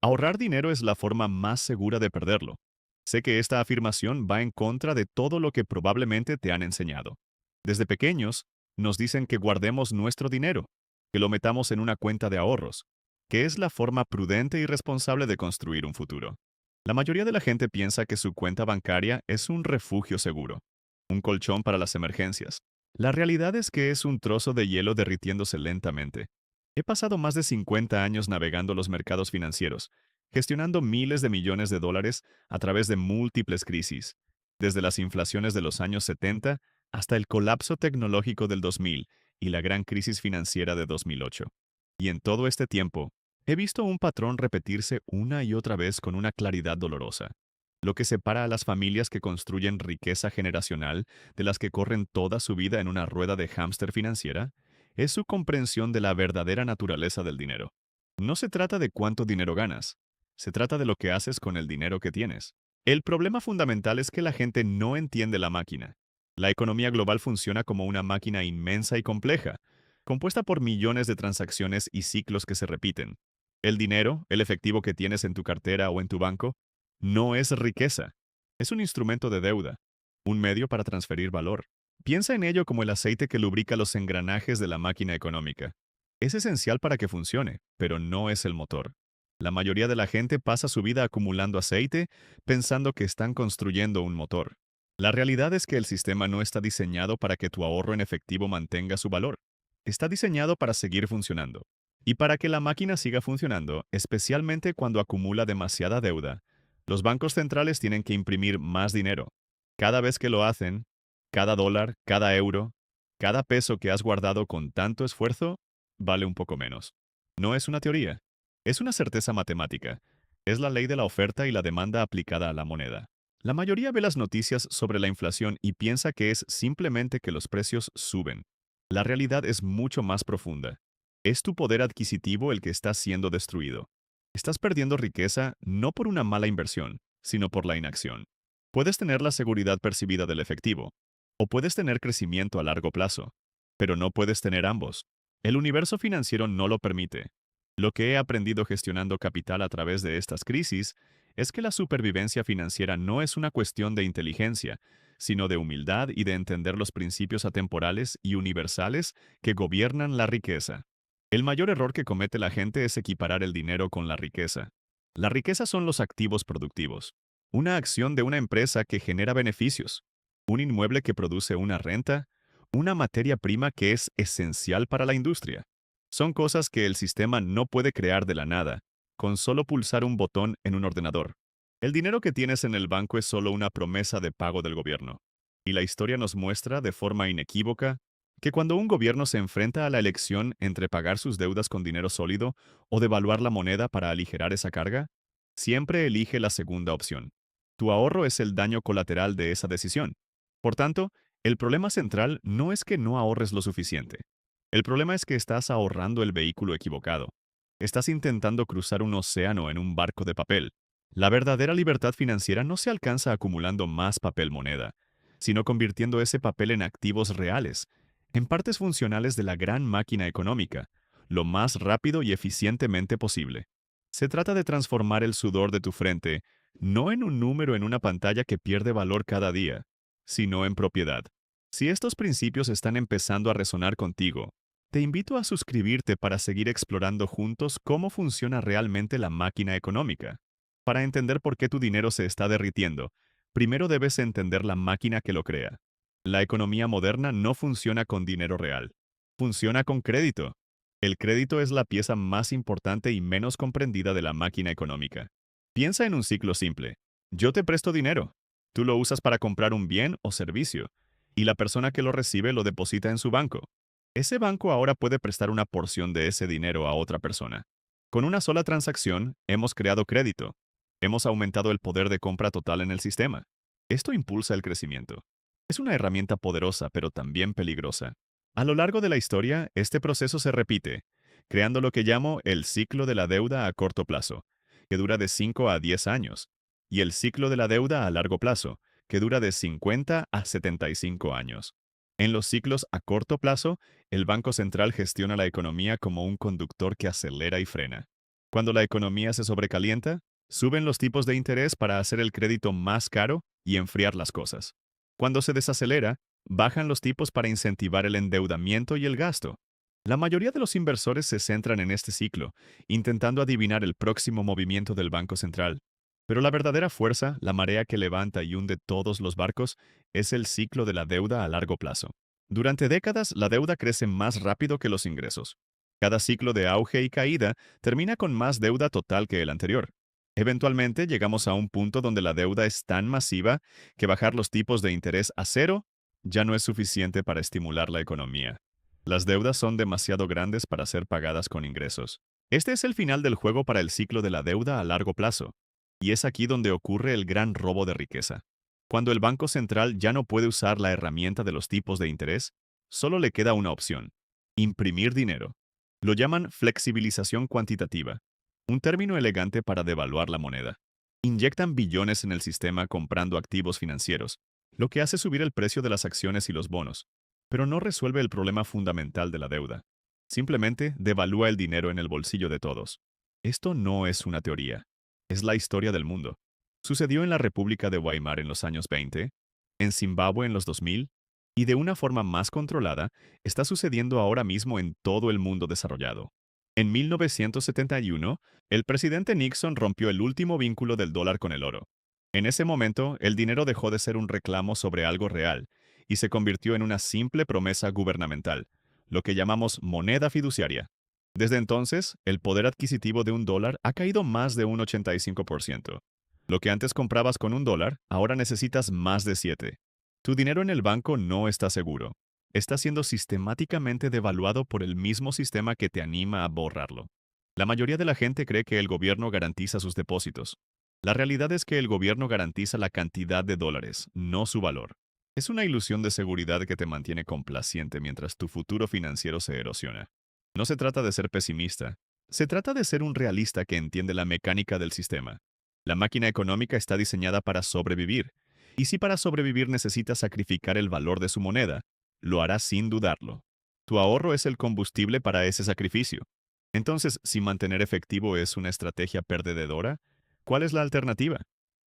Ahorrar dinero es la forma más segura de perderlo. Sé que esta afirmación va en contra de todo lo que probablemente te han enseñado. Desde pequeños, nos dicen que guardemos nuestro dinero, que lo metamos en una cuenta de ahorros, que es la forma prudente y responsable de construir un futuro. La mayoría de la gente piensa que su cuenta bancaria es un refugio seguro, un colchón para las emergencias. La realidad es que es un trozo de hielo derritiéndose lentamente. He pasado más de 50 años navegando los mercados financieros, gestionando miles de millones de dólares a través de múltiples crisis, desde las inflaciones de los años 70 hasta el colapso tecnológico del 2000 y la gran crisis financiera de 2008. Y en todo este tiempo, he visto un patrón repetirse una y otra vez con una claridad dolorosa. Lo que separa a las familias que construyen riqueza generacional de las que corren toda su vida en una rueda de hámster financiera es su comprensión de la verdadera naturaleza del dinero. No se trata de cuánto dinero ganas, se trata de lo que haces con el dinero que tienes. El problema fundamental es que la gente no entiende la máquina. La economía global funciona como una máquina inmensa y compleja, compuesta por millones de transacciones y ciclos que se repiten. El dinero, el efectivo que tienes en tu cartera o en tu banco, no es riqueza. Es un instrumento de deuda, un medio para transferir valor. Piensa en ello como el aceite que lubrica los engranajes de la máquina económica. Es esencial para que funcione, pero no es el motor. La mayoría de la gente pasa su vida acumulando aceite pensando que están construyendo un motor. La realidad es que el sistema no está diseñado para que tu ahorro en efectivo mantenga su valor. Está diseñado para seguir funcionando. Y para que la máquina siga funcionando, especialmente cuando acumula demasiada deuda, los bancos centrales tienen que imprimir más dinero. Cada vez que lo hacen, cada dólar, cada euro, cada peso que has guardado con tanto esfuerzo, vale un poco menos. No es una teoría, es una certeza matemática. Es la ley de la oferta y la demanda aplicada a la moneda. La mayoría ve las noticias sobre la inflación y piensa que es simplemente que los precios suben. La realidad es mucho más profunda. Es tu poder adquisitivo el que está siendo destruido. Estás perdiendo riqueza no por una mala inversión, sino por la inacción. Puedes tener la seguridad percibida del efectivo, o puedes tener crecimiento a largo plazo, pero no puedes tener ambos. El universo financiero no lo permite. Lo que he aprendido gestionando capital a través de estas crisis es que la supervivencia financiera no es una cuestión de inteligencia, sino de humildad y de entender los principios atemporales y universales que gobiernan la riqueza. El mayor error que comete la gente es equiparar el dinero con la riqueza. La riqueza son los activos productivos, una acción de una empresa que genera beneficios, un inmueble que produce una renta, una materia prima que es esencial para la industria. Son cosas que el sistema no puede crear de la nada, con solo pulsar un botón en un ordenador. El dinero que tienes en el banco es solo una promesa de pago del gobierno. Y la historia nos muestra de forma inequívoca que cuando un gobierno se enfrenta a la elección entre pagar sus deudas con dinero sólido o devaluar la moneda para aligerar esa carga, siempre elige la segunda opción. Tu ahorro es el daño colateral de esa decisión. Por tanto, el problema central no es que no ahorres lo suficiente. El problema es que estás ahorrando el vehículo equivocado. Estás intentando cruzar un océano en un barco de papel. La verdadera libertad financiera no se alcanza acumulando más papel moneda, sino convirtiendo ese papel en activos reales, en partes funcionales de la gran máquina económica, lo más rápido y eficientemente posible. Se trata de transformar el sudor de tu frente no en un número en una pantalla que pierde valor cada día, sino en propiedad. Si estos principios están empezando a resonar contigo, te invito a suscribirte para seguir explorando juntos cómo funciona realmente la máquina económica. Para entender por qué tu dinero se está derritiendo, primero debes entender la máquina que lo crea. La economía moderna no funciona con dinero real. Funciona con crédito. El crédito es la pieza más importante y menos comprendida de la máquina económica. Piensa en un ciclo simple. Yo te presto dinero. Tú lo usas para comprar un bien o servicio, y la persona que lo recibe lo deposita en su banco. Ese banco ahora puede prestar una porción de ese dinero a otra persona. Con una sola transacción, hemos creado crédito. Hemos aumentado el poder de compra total en el sistema. Esto impulsa el crecimiento. Es una herramienta poderosa, pero también peligrosa. A lo largo de la historia, este proceso se repite, creando lo que llamo el ciclo de la deuda a corto plazo, que dura de 5 a 10 años, y el ciclo de la deuda a largo plazo, que dura de 50 a 75 años. En los ciclos a corto plazo, el Banco Central gestiona la economía como un conductor que acelera y frena. Cuando la economía se sobrecalienta, suben los tipos de interés para hacer el crédito más caro y enfriar las cosas. Cuando se desacelera, bajan los tipos para incentivar el endeudamiento y el gasto. La mayoría de los inversores se centran en este ciclo, intentando adivinar el próximo movimiento del Banco Central. Pero la verdadera fuerza, la marea que levanta y hunde todos los barcos, es el ciclo de la deuda a largo plazo. Durante décadas, la deuda crece más rápido que los ingresos. Cada ciclo de auge y caída termina con más deuda total que el anterior. Eventualmente llegamos a un punto donde la deuda es tan masiva que bajar los tipos de interés a cero ya no es suficiente para estimular la economía. Las deudas son demasiado grandes para ser pagadas con ingresos. Este es el final del juego para el ciclo de la deuda a largo plazo. Y es aquí donde ocurre el gran robo de riqueza. Cuando el Banco Central ya no puede usar la herramienta de los tipos de interés, solo le queda una opción: imprimir dinero. Lo llaman flexibilización cuantitativa, un término elegante para devaluar la moneda. Inyectan billones en el sistema comprando activos financieros, lo que hace subir el precio de las acciones y los bonos, pero no resuelve el problema fundamental de la deuda. Simplemente devalúa el dinero en el bolsillo de todos. Esto no es una teoría, es la historia del mundo. Sucedió en la República de Weimar en los años 20, en Zimbabue en los 2000, y de una forma más controlada, está sucediendo ahora mismo en todo el mundo desarrollado. En 1971, el presidente Nixon rompió el último vínculo del dólar con el oro. En ese momento, el dinero dejó de ser un reclamo sobre algo real y se convirtió en una simple promesa gubernamental, lo que llamamos moneda fiduciaria. Desde entonces, el poder adquisitivo de un dólar ha caído más de un 85%. Lo que antes comprabas con un dólar, ahora necesitas más de 7. Tu dinero en el banco no está seguro. Está siendo sistemáticamente devaluado por el mismo sistema que te anima a borrarlo. La mayoría de la gente cree que el gobierno garantiza sus depósitos. La realidad es que el gobierno garantiza la cantidad de dólares, no su valor. Es una ilusión de seguridad que te mantiene complaciente mientras tu futuro financiero se erosiona. No se trata de ser pesimista, se trata de ser un realista que entiende la mecánica del sistema. La máquina económica está diseñada para sobrevivir, y si para sobrevivir necesita sacrificar el valor de su moneda, lo hará sin dudarlo. Tu ahorro es el combustible para ese sacrificio. Entonces, si mantener efectivo es una estrategia perdedora, ¿cuál es la alternativa?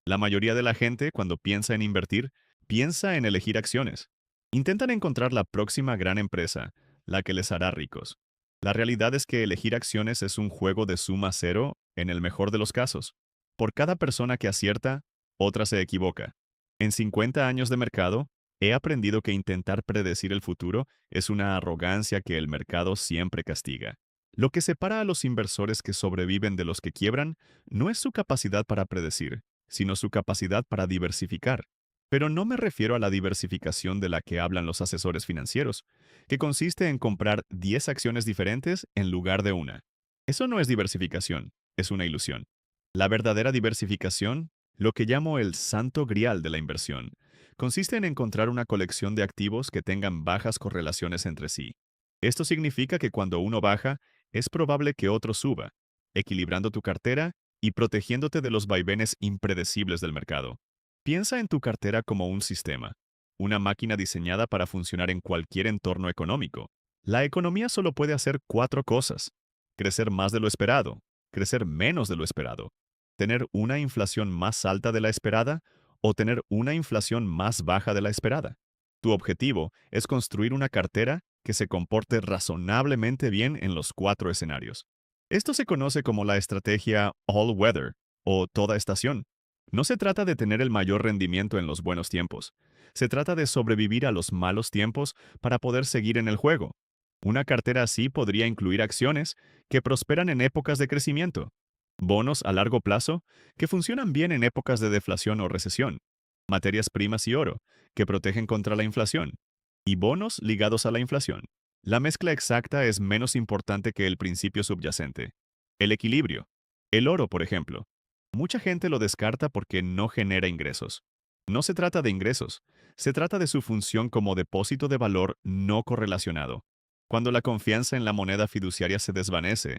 La mayoría de la gente, cuando piensa en invertir, piensa en elegir acciones. Intentan encontrar la próxima gran empresa, la que les hará ricos. La realidad es que elegir acciones es un juego de suma cero en el mejor de los casos. Por cada persona que acierta, otra se equivoca. En 50 años de mercado, he aprendido que intentar predecir el futuro es una arrogancia que el mercado siempre castiga. Lo que separa a los inversores que sobreviven de los que quiebran no es su capacidad para predecir, sino su capacidad para diversificar. Pero no me refiero a la diversificación de la que hablan los asesores financieros, que consiste en comprar 10 acciones diferentes en lugar de una. Eso no es diversificación, es una ilusión. La verdadera diversificación, lo que llamo el santo grial de la inversión, consiste en encontrar una colección de activos que tengan bajas correlaciones entre sí. Esto significa que cuando uno baja, es probable que otro suba, equilibrando tu cartera y protegiéndote de los vaivenes impredecibles del mercado. Piensa en tu cartera como un sistema, una máquina diseñada para funcionar en cualquier entorno económico. La economía solo puede hacer 4 cosas: crecer más de lo esperado, crecer menos de lo esperado, tener una inflación más alta de la esperada o tener una inflación más baja de la esperada. Tu objetivo es construir una cartera que se comporte razonablemente bien en los 4 escenarios. Esto se conoce como la estrategia all weather o toda estación. No se trata de tener el mayor rendimiento en los buenos tiempos. Se trata de sobrevivir a los malos tiempos para poder seguir en el juego. Una cartera así podría incluir acciones que prosperan en épocas de crecimiento, bonos a largo plazo que funcionan bien en épocas de deflación o recesión, materias primas y oro que protegen contra la inflación, y bonos ligados a la inflación. La mezcla exacta es menos importante que el principio subyacente. El equilibrio. El oro, por ejemplo. Mucha gente lo descarta porque no genera ingresos. No se trata de ingresos, se trata de su función como depósito de valor no correlacionado. Cuando la confianza en la moneda fiduciaria se desvanece,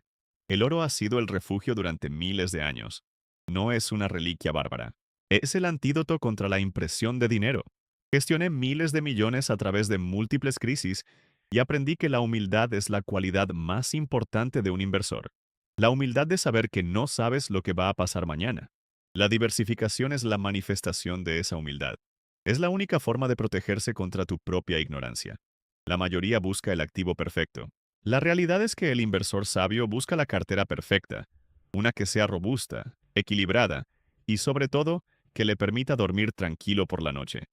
el oro ha sido el refugio durante miles de años. No es una reliquia bárbara. Es el antídoto contra la impresión de dinero. Gestioné miles de millones a través de múltiples crisis y aprendí que la humildad es la cualidad más importante de un inversor. La humildad de saber que no sabes lo que va a pasar mañana. La diversificación es la manifestación de esa humildad. Es la única forma de protegerse contra tu propia ignorancia. La mayoría busca el activo perfecto. La realidad es que el inversor sabio busca la cartera perfecta, una que sea robusta, equilibrada y, sobre todo, que le permita dormir tranquilo por la noche.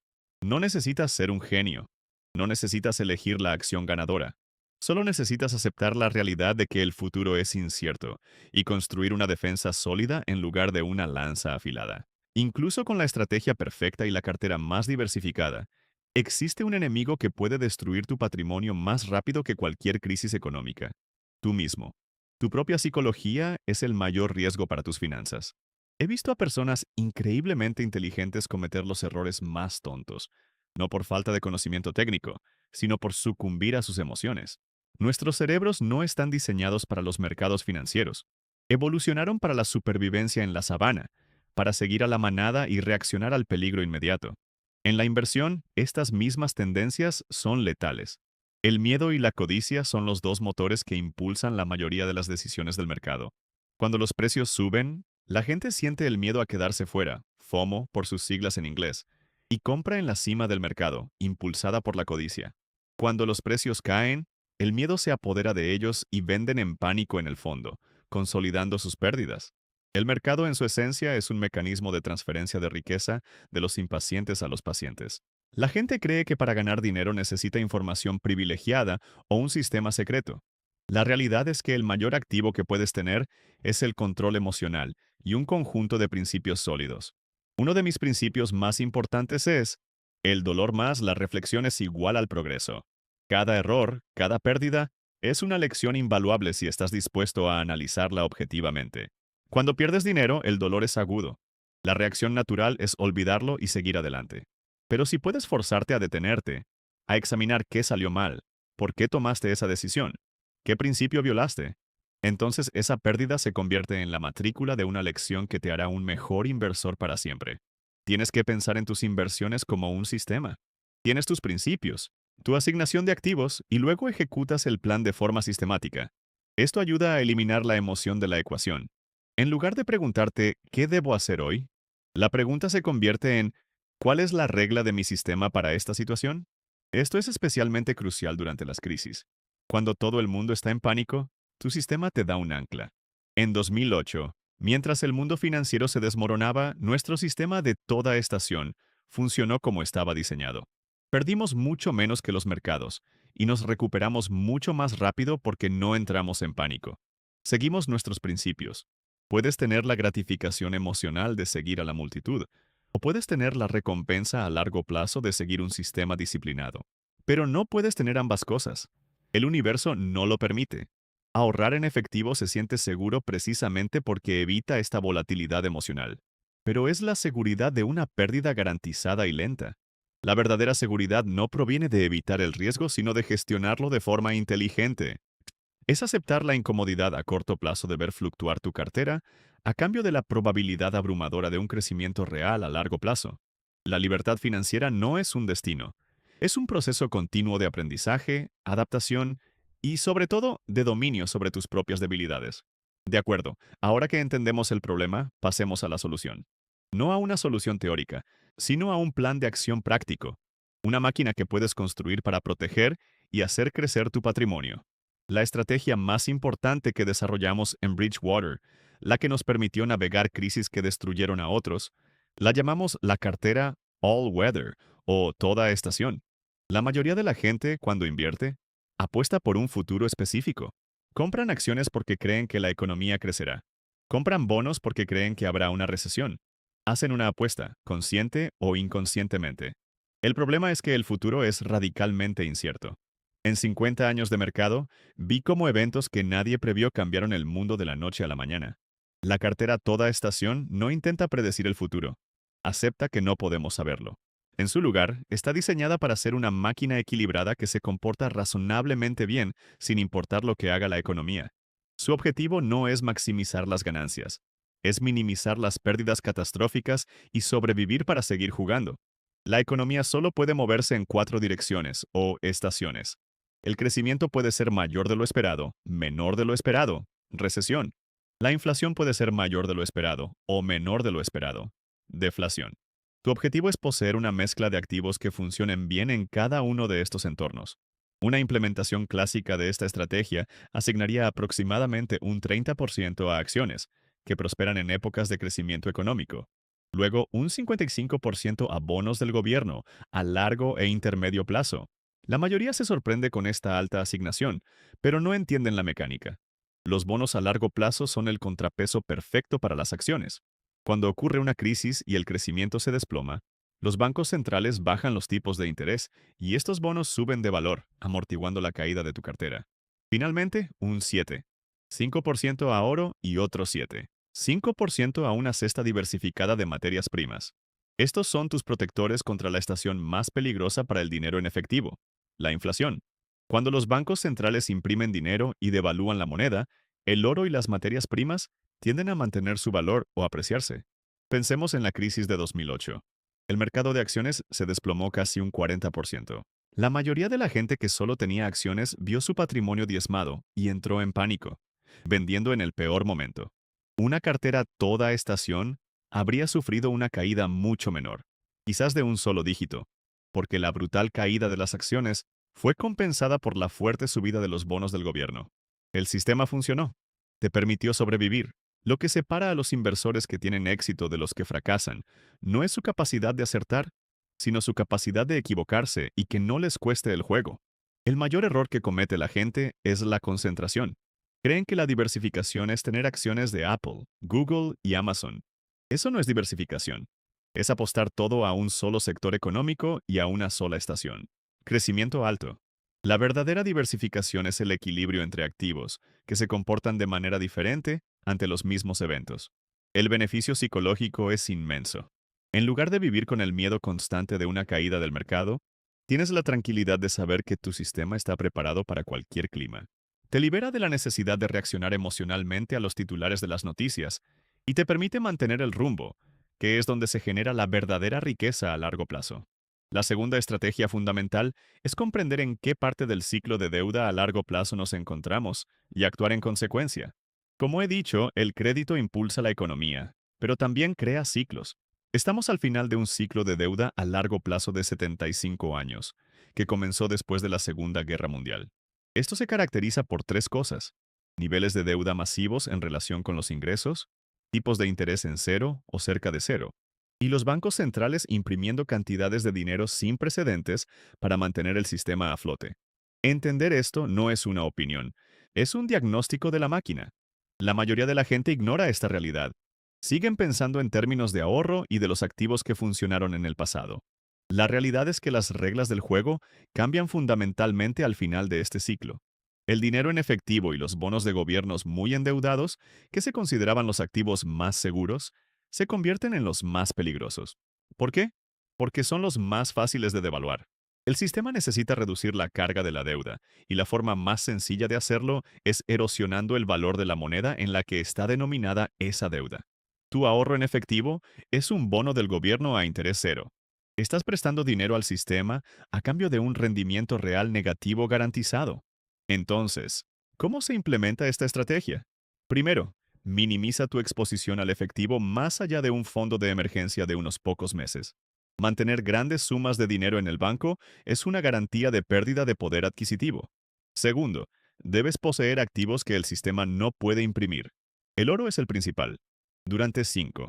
No necesitas ser un genio. No necesitas elegir la acción ganadora. Solo necesitas aceptar la realidad de que el futuro es incierto y construir una defensa sólida en lugar de una lanza afilada. Incluso con la estrategia perfecta y la cartera más diversificada, existe un enemigo que puede destruir tu patrimonio más rápido que cualquier crisis económica. Tú mismo. Tu propia psicología es el mayor riesgo para tus finanzas. He visto a personas increíblemente inteligentes cometer los errores más tontos, no por falta de conocimiento técnico, sino por sucumbir a sus emociones. Nuestros cerebros no están diseñados para los mercados financieros. Evolucionaron para la supervivencia en la sabana, para seguir a la manada y reaccionar al peligro inmediato. En la inversión, estas mismas tendencias son letales. El miedo y la codicia son los dos motores que impulsan la mayoría de las decisiones del mercado. Cuando los precios suben, la gente siente el miedo a quedarse fuera, FOMO por sus siglas en inglés, y compra en la cima del mercado, impulsada por la codicia. Cuando los precios caen, el miedo se apodera de ellos y venden en pánico en el fondo, consolidando sus pérdidas. El mercado en su esencia es un mecanismo de transferencia de riqueza de los impacientes a los pacientes. La gente cree que para ganar dinero necesita información privilegiada o un sistema secreto. La realidad es que el mayor activo que puedes tener es el control emocional y un conjunto de principios sólidos. Uno de mis principios más importantes es, el dolor más la reflexión es igual al progreso. Cada error, cada pérdida, es una lección invaluable si estás dispuesto a analizarla objetivamente. Cuando pierdes dinero, el dolor es agudo. La reacción natural es olvidarlo y seguir adelante. Pero si puedes forzarte a detenerte, a examinar qué salió mal, por qué tomaste esa decisión, qué principio violaste, entonces esa pérdida se convierte en la matrícula de una lección que te hará un mejor inversor para siempre. Tienes que pensar en tus inversiones como un sistema. Tienes tus principios, tu asignación de activos y luego ejecutas el plan de forma sistemática. Esto ayuda a eliminar la emoción de la ecuación. En lugar de preguntarte ¿qué debo hacer hoy?, la pregunta se convierte en ¿cuál es la regla de mi sistema para esta situación? Esto es especialmente crucial durante las crisis. Cuando todo el mundo está en pánico, tu sistema te da un ancla. En 2008, mientras el mundo financiero se desmoronaba, nuestro sistema de toda estación funcionó como estaba diseñado. Perdimos mucho menos que los mercados y nos recuperamos mucho más rápido porque no entramos en pánico. Seguimos nuestros principios. Puedes tener la gratificación emocional de seguir a la multitud, o puedes tener la recompensa a largo plazo de seguir un sistema disciplinado. Pero no puedes tener ambas cosas. El universo no lo permite. Ahorrar en efectivo se siente seguro precisamente porque evita esta volatilidad emocional. Pero es la seguridad de una pérdida garantizada y lenta. La verdadera seguridad no proviene de evitar el riesgo, sino de gestionarlo de forma inteligente. Es aceptar la incomodidad a corto plazo de ver fluctuar tu cartera a cambio de la probabilidad abrumadora de un crecimiento real a largo plazo. La libertad financiera no es un destino, es un proceso continuo de aprendizaje, adaptación y, sobre todo, de dominio sobre tus propias debilidades. De acuerdo, ahora que entendemos el problema, pasemos a la solución. No a una solución teórica, sino a un plan de acción práctico, una máquina que puedes construir para proteger y hacer crecer tu patrimonio. La estrategia más importante que desarrollamos en Bridgewater, la que nos permitió navegar crisis que destruyeron a otros, la llamamos la cartera All Weather o toda estación. La mayoría de la gente, cuando invierte, apuesta por un futuro específico. Compran acciones porque creen que la economía crecerá. Compran bonos porque creen que habrá una recesión. Hacen una apuesta, consciente o inconscientemente. El problema es que el futuro es radicalmente incierto. En 50 años de mercado, vi cómo eventos que nadie previó cambiaron el mundo de la noche a la mañana. La cartera Toda Estación no intenta predecir el futuro. Acepta que no podemos saberlo. En su lugar, está diseñada para ser una máquina equilibrada que se comporta razonablemente bien sin importar lo que haga la economía. Su objetivo no es maximizar las ganancias, es minimizar las pérdidas catastróficas y sobrevivir para seguir jugando. La economía solo puede moverse en 4 direcciones o estaciones. El crecimiento puede ser mayor de lo esperado, menor de lo esperado, recesión. La inflación puede ser mayor de lo esperado o menor de lo esperado. Deflación. Tu objetivo es poseer una mezcla de activos que funcionen bien en cada uno de estos entornos. Una implementación clásica de esta estrategia asignaría aproximadamente un 30% a acciones, que prosperan en épocas de crecimiento económico. Luego, un 55% a bonos del gobierno, a largo e intermedio plazo. La mayoría se sorprende con esta alta asignación, pero no entienden la mecánica. Los bonos a largo plazo son el contrapeso perfecto para las acciones. Cuando ocurre una crisis y el crecimiento se desploma, los bancos centrales bajan los tipos de interés y estos bonos suben de valor, amortiguando la caída de tu cartera. Finalmente, un 7. 5% a oro y otro 7. 5% a una cesta diversificada de materias primas. Estos son tus protectores contra la estación más peligrosa para el dinero en efectivo, la inflación. Cuando los bancos centrales imprimen dinero y devalúan la moneda, el oro y las materias primas tienden a mantener su valor o apreciarse. Pensemos en la crisis de 2008. El mercado de acciones se desplomó casi un 40%. La mayoría de la gente que solo tenía acciones vio su patrimonio diezmado y entró en pánico, vendiendo en el peor momento. Una cartera toda estación habría sufrido una caída mucho menor, quizás de un solo dígito, porque la brutal caída de las acciones fue compensada por la fuerte subida de los bonos del gobierno. El sistema funcionó. Te permitió sobrevivir. Lo que separa a los inversores que tienen éxito de los que fracasan no es su capacidad de acertar, sino su capacidad de equivocarse y que no les cueste el juego. El mayor error que comete la gente es la concentración. Creen que la diversificación es tener acciones de Apple, Google y Amazon. Eso no es diversificación. Es apostar todo a un solo sector económico y a una sola estación. Crecimiento alto. La verdadera diversificación es el equilibrio entre activos, que se comportan de manera diferente ante los mismos eventos. El beneficio psicológico es inmenso. En lugar de vivir con el miedo constante de una caída del mercado, tienes la tranquilidad de saber que tu sistema está preparado para cualquier clima. Te libera de la necesidad de reaccionar emocionalmente a los titulares de las noticias y te permite mantener el rumbo, que es donde se genera la verdadera riqueza a largo plazo. La segunda estrategia fundamental es comprender en qué parte del ciclo de deuda a largo plazo nos encontramos y actuar en consecuencia. Como he dicho, el crédito impulsa la economía, pero también crea ciclos. Estamos al final de un ciclo de deuda a largo plazo de 75 años, que comenzó después de la Segunda Guerra Mundial. Esto se caracteriza por tres cosas: niveles de deuda masivos en relación con los ingresos, tipos de interés en cero o cerca de cero, y los bancos centrales imprimiendo cantidades de dinero sin precedentes para mantener el sistema a flote. Entender esto no es una opinión, es un diagnóstico de la máquina. La mayoría de la gente ignora esta realidad. Siguen pensando en términos de ahorro y de los activos que funcionaron en el pasado. La realidad es que las reglas del juego cambian fundamentalmente al final de este ciclo. El dinero en efectivo y los bonos de gobiernos muy endeudados, que se consideraban los activos más seguros, se convierten en los más peligrosos. ¿Por qué? Porque son los más fáciles de devaluar. El sistema necesita reducir la carga de la deuda, y la forma más sencilla de hacerlo es erosionando el valor de la moneda en la que está denominada esa deuda. Tu ahorro en efectivo es un bono del gobierno a interés cero. Estás prestando dinero al sistema a cambio de un rendimiento real negativo garantizado. Entonces, ¿cómo se implementa esta estrategia? Primero, minimiza tu exposición al efectivo más allá de un fondo de emergencia de unos pocos meses. Mantener grandes sumas de dinero en el banco es una garantía de pérdida de poder adquisitivo. Segundo, debes poseer activos que el sistema no puede imprimir. El oro es el principal. Durante 5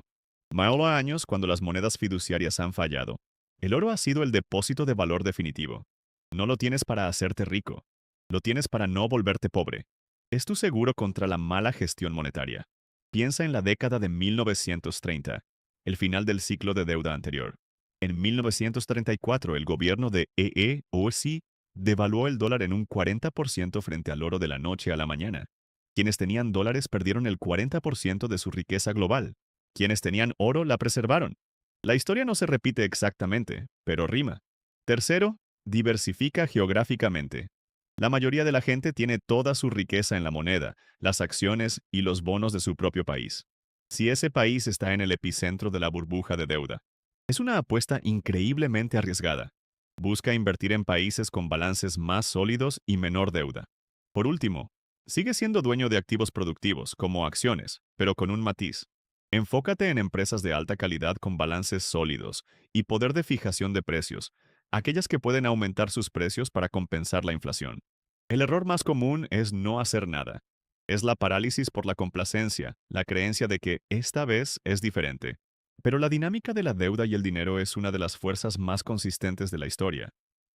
años, cuando las monedas fiduciarias han fallado, el oro ha sido el depósito de valor definitivo. No lo tienes para hacerte rico, lo tienes para no volverte pobre. Es tu seguro contra la mala gestión monetaria. Piensa en la década de 1930, el final del ciclo de deuda anterior. En 1934, el gobierno de Osi devaluó el dólar en un 40% frente al oro de la noche a la mañana. Quienes tenían dólares perdieron el 40% de su riqueza global. Quienes tenían oro la preservaron. La historia no se repite exactamente, pero rima. Tercero, diversifica geográficamente. La mayoría de la gente tiene toda su riqueza en la moneda, las acciones y los bonos de su propio país. Si ese país está en el epicentro de la burbuja de deuda, es una apuesta increíblemente arriesgada. Busca invertir en países con balances más sólidos y menor deuda. Por último, Sigue siendo dueño de activos productivos, como acciones, pero con un matiz. Enfócate en empresas de alta calidad con balances sólidos y poder de fijación de precios, aquellas que pueden aumentar sus precios para compensar la inflación. El error más común es no hacer nada. Es la parálisis por la complacencia, la creencia de que esta vez es diferente. Pero la dinámica de la deuda y el dinero es una de las fuerzas más consistentes de la historia.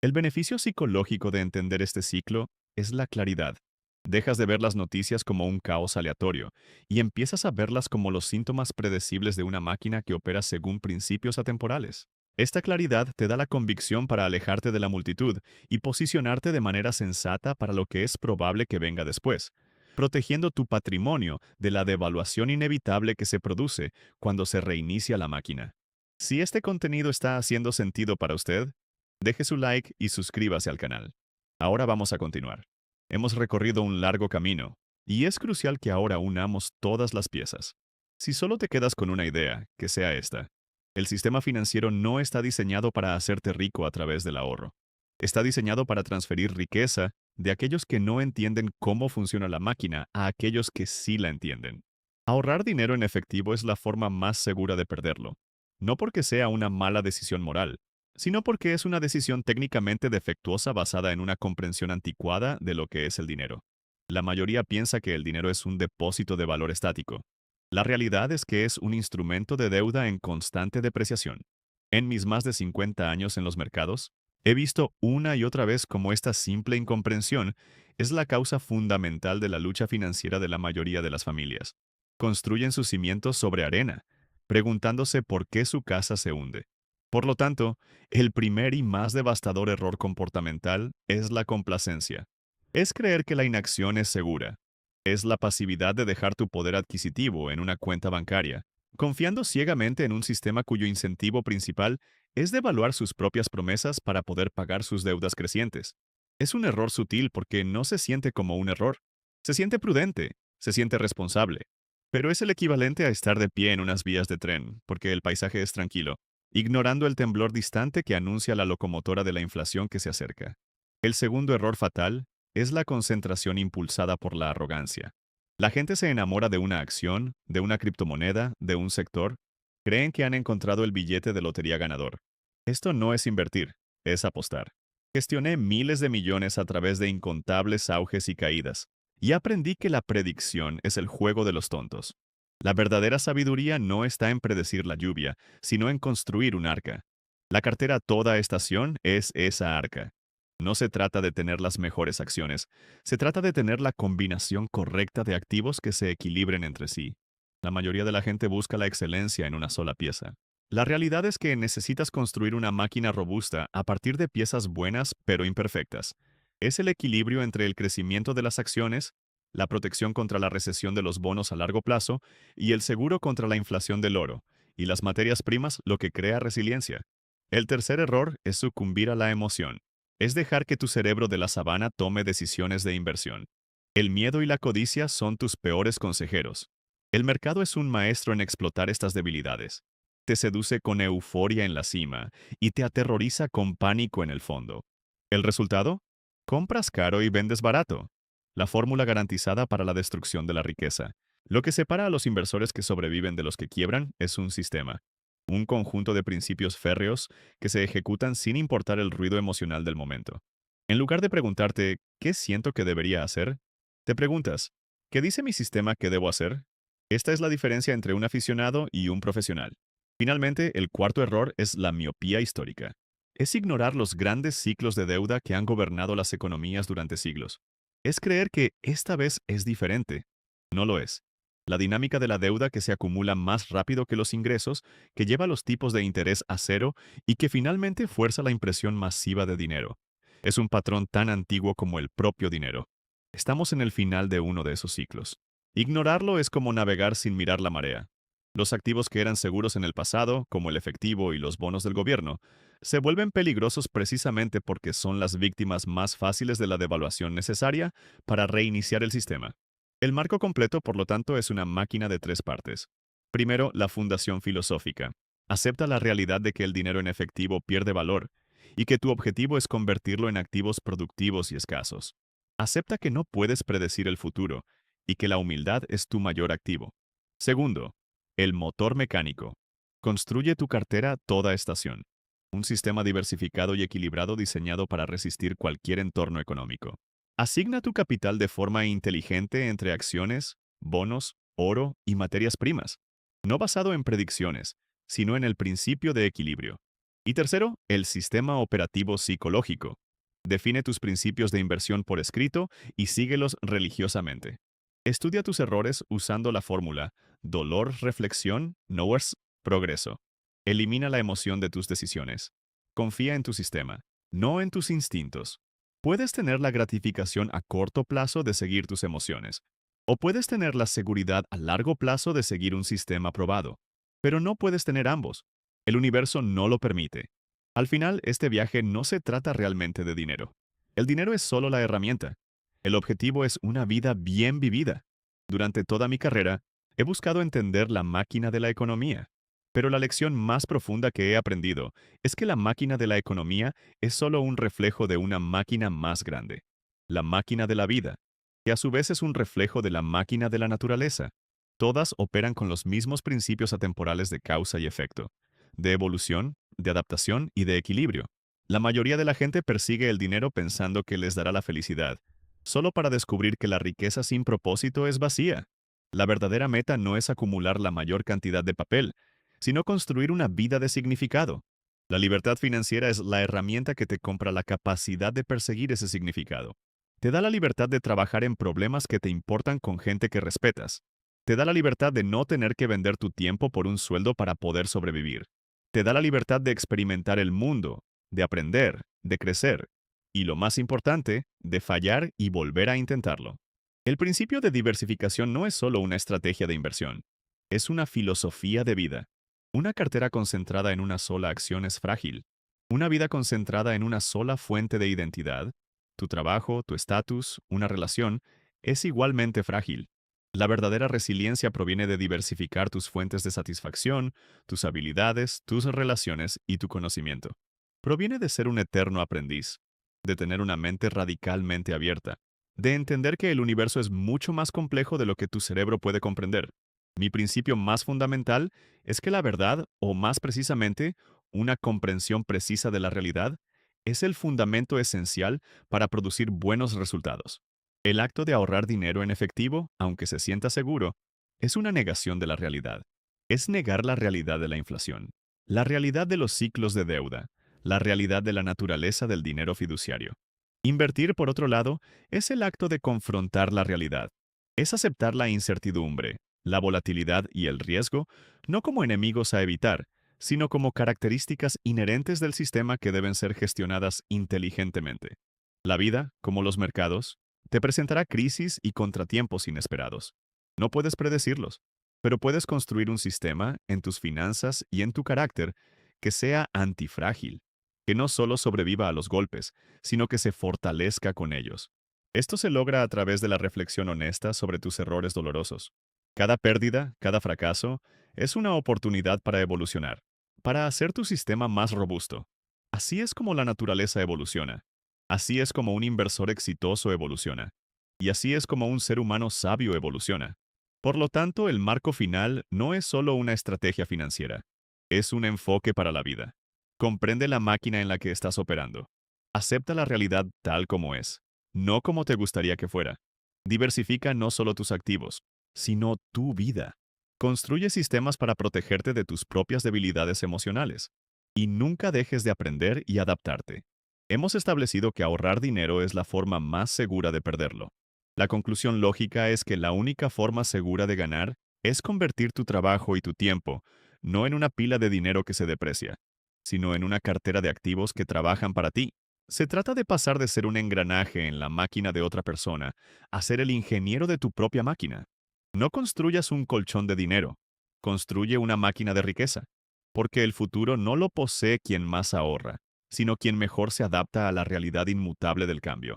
El beneficio psicológico de entender este ciclo es la claridad. Dejas de ver las noticias como un caos aleatorio y empiezas a verlas como los síntomas predecibles de una máquina que opera según principios atemporales. Esta claridad te da la convicción para alejarte de la multitud y posicionarte de manera sensata para lo que es probable que venga después, protegiendo tu patrimonio de la devaluación inevitable que se produce cuando se reinicia la máquina. Si este contenido está haciendo sentido para usted, deje su like y suscríbase al canal. Ahora vamos a continuar. Hemos recorrido un largo camino, y es crucial que ahora unamos todas las piezas. Si solo te quedas con una idea, que sea esta. El sistema financiero no está diseñado para hacerte rico a través del ahorro. Está diseñado para transferir riqueza de aquellos que no entienden cómo funciona la máquina a aquellos que sí la entienden. Ahorrar dinero en efectivo es la forma más segura de perderlo, no porque sea una mala decisión moral, sino porque es una decisión técnicamente defectuosa basada en una comprensión anticuada de lo que es el dinero. La mayoría piensa que el dinero es un depósito de valor estático. La realidad es que es un instrumento de deuda en constante depreciación. En mis más de 50 años en los mercados, he visto una y otra vez cómo esta simple incomprensión es la causa fundamental de la lucha financiera de la mayoría de las familias. Construyen sus cimientos sobre arena, preguntándose por qué su casa se hunde. Por lo tanto, el primer y más devastador error comportamental es la complacencia. Es creer que la inacción es segura. Es la pasividad de dejar tu poder adquisitivo en una cuenta bancaria, confiando ciegamente en un sistema cuyo incentivo principal es devaluar sus propias promesas para poder pagar sus deudas crecientes. Es un error sutil porque no se siente como un error. Se siente prudente, se siente responsable. Pero es el equivalente a estar de pie en unas vías de tren, porque el paisaje es tranquilo, ignorando el temblor distante que anuncia la locomotora de la inflación que se acerca. El segundo error fatal es la concentración impulsada por la arrogancia. La gente se enamora de una acción, de una criptomoneda, de un sector. Creen que han encontrado el billete de lotería ganador. Esto no es invertir, es apostar. Gestioné miles de millones a través de incontables auges y caídas, y aprendí que la predicción es el juego de los tontos. La verdadera sabiduría no está en predecir la lluvia, sino en construir un arca. La cartera toda estación es esa arca. No se trata de tener las mejores acciones, se trata de tener la combinación correcta de activos que se equilibren entre sí. La mayoría de la gente busca la excelencia en una sola pieza. La realidad es que necesitas construir una máquina robusta a partir de piezas buenas pero imperfectas. Es el equilibrio entre el crecimiento de las acciones, la protección contra la recesión de los bonos a largo plazo y el seguro contra la inflación del oro, y las materias primas lo que crea resiliencia. El tercer error es sucumbir a la emoción. Es dejar que tu cerebro de la sabana tome decisiones de inversión. El miedo y la codicia son tus peores consejeros. El mercado es un maestro en explotar estas debilidades. Te seduce con euforia en la cima y te aterroriza con pánico en el fondo. ¿El resultado? Compras caro y vendes barato. La fórmula garantizada para la destrucción de la riqueza. Lo que separa a los inversores que sobreviven de los que quiebran es un sistema. Un conjunto de principios férreos que se ejecutan sin importar el ruido emocional del momento. En lugar de preguntarte, ¿qué siento que debería hacer? Te preguntas, ¿qué dice mi sistema que debo hacer? Esta es la diferencia entre un aficionado y un profesional. Finalmente, el cuarto error es la miopía histórica. Es ignorar los grandes ciclos de deuda que han gobernado las economías durante siglos. Es creer que esta vez es diferente. No lo es. La dinámica de la deuda que se acumula más rápido que los ingresos, que lleva los tipos de interés a cero y que finalmente fuerza la impresión masiva de dinero. Es un patrón tan antiguo como el propio dinero. Estamos en el final de uno de esos ciclos. Ignorarlo es como navegar sin mirar la marea. Los activos que eran seguros en el pasado, como el efectivo y los bonos del gobierno, se vuelven peligrosos precisamente porque son las víctimas más fáciles de la devaluación necesaria para reiniciar el sistema. El marco completo, por lo tanto, es una máquina de tres partes. Primero, la fundación filosófica. Acepta la realidad de que el dinero en efectivo pierde valor y que tu objetivo es convertirlo en activos productivos y escasos. Acepta que no puedes predecir el futuro y que la humildad es tu mayor activo. Segundo, el motor mecánico. Construye tu cartera toda estación. Un sistema diversificado y equilibrado diseñado para resistir cualquier entorno económico. Asigna tu capital de forma inteligente entre acciones, bonos, oro y materias primas, no basado en predicciones, sino en el principio de equilibrio. Y tercero, el sistema operativo psicológico. Define tus principios de inversión por escrito y síguelos religiosamente. Estudia tus errores usando la fórmula dolor, reflexión, knowers, progreso. Elimina la emoción de tus decisiones. Confía en tu sistema, no en tus instintos. Puedes tener la gratificación a corto plazo de seguir tus emociones, o puedes tener la seguridad a largo plazo de seguir un sistema probado. Pero no puedes tener ambos. El universo no lo permite. Al final, este viaje no se trata realmente de dinero. El dinero es solo la herramienta. El objetivo es una vida bien vivida. Durante toda mi carrera, he buscado entender la máquina de la economía. Pero la lección más profunda que he aprendido es que la máquina de la economía es solo un reflejo de una máquina más grande. La máquina de la vida, que a su vez es un reflejo de la máquina de la naturaleza. Todas operan con los mismos principios atemporales de causa y efecto, de evolución, de adaptación y de equilibrio. La mayoría de la gente persigue el dinero pensando que les dará la felicidad, solo para descubrir que la riqueza sin propósito es vacía. La verdadera meta no es acumular la mayor cantidad de papel, sino construir una vida de significado. La libertad financiera es la herramienta que te compra la capacidad de perseguir ese significado. Te da la libertad de trabajar en problemas que te importan con gente que respetas. Te da la libertad de no tener que vender tu tiempo por un sueldo para poder sobrevivir. Te da la libertad de experimentar el mundo, de aprender, de crecer, y lo más importante, de fallar y volver a intentarlo. El principio de diversificación no es solo una estrategia de inversión, es una filosofía de vida. Una cartera concentrada en una sola acción es frágil. Una vida concentrada en una sola fuente de identidad, tu trabajo, tu estatus, una relación, es igualmente frágil. La verdadera resiliencia proviene de diversificar tus fuentes de satisfacción, tus habilidades, tus relaciones y tu conocimiento. Proviene de ser un eterno aprendiz, de tener una mente radicalmente abierta, de entender que el universo es mucho más complejo de lo que tu cerebro puede comprender. Mi principio más fundamental es que la verdad, o más precisamente, una comprensión precisa de la realidad, es el fundamento esencial para producir buenos resultados. El acto de ahorrar dinero en efectivo, aunque se sienta seguro, es una negación de la realidad. Es negar la realidad de la inflación, la realidad de los ciclos de deuda, la realidad de la naturaleza del dinero fiduciario. Invertir, por otro lado, es el acto de confrontar la realidad. Es aceptar la incertidumbre, la volatilidad y el riesgo, no como enemigos a evitar, sino como características inherentes del sistema que deben ser gestionadas inteligentemente. La vida, como los mercados, te presentará crisis y contratiempos inesperados. No puedes predecirlos, pero puedes construir un sistema en tus finanzas y en tu carácter que sea antifrágil, que no solo sobreviva a los golpes, sino que se fortalezca con ellos. Esto se logra a través de la reflexión honesta sobre tus errores dolorosos. Cada pérdida, cada fracaso, es una oportunidad para evolucionar, para hacer tu sistema más robusto. Así es como la naturaleza evoluciona. Así es como un inversor exitoso evoluciona. Y así es como un ser humano sabio evoluciona. Por lo tanto, el marco final no es solo una estrategia financiera, es un enfoque para la vida. Comprende la máquina en la que estás operando. Acepta la realidad tal como es, no como te gustaría que fuera. Diversifica no solo tus activos, sino tu vida. Construye sistemas para protegerte de tus propias debilidades emocionales. Y nunca dejes de aprender y adaptarte. Hemos establecido que ahorrar dinero es la forma más segura de perderlo. La conclusión lógica es que la única forma segura de ganar es convertir tu trabajo y tu tiempo, no en una pila de dinero que se deprecia, sino en una cartera de activos que trabajan para ti. Se trata de pasar de ser un engranaje en la máquina de otra persona a ser el ingeniero de tu propia máquina. No construyas un colchón de dinero, construye una máquina de riqueza, porque el futuro no lo posee quien más ahorra, sino quien mejor se adapta a la realidad inmutable del cambio.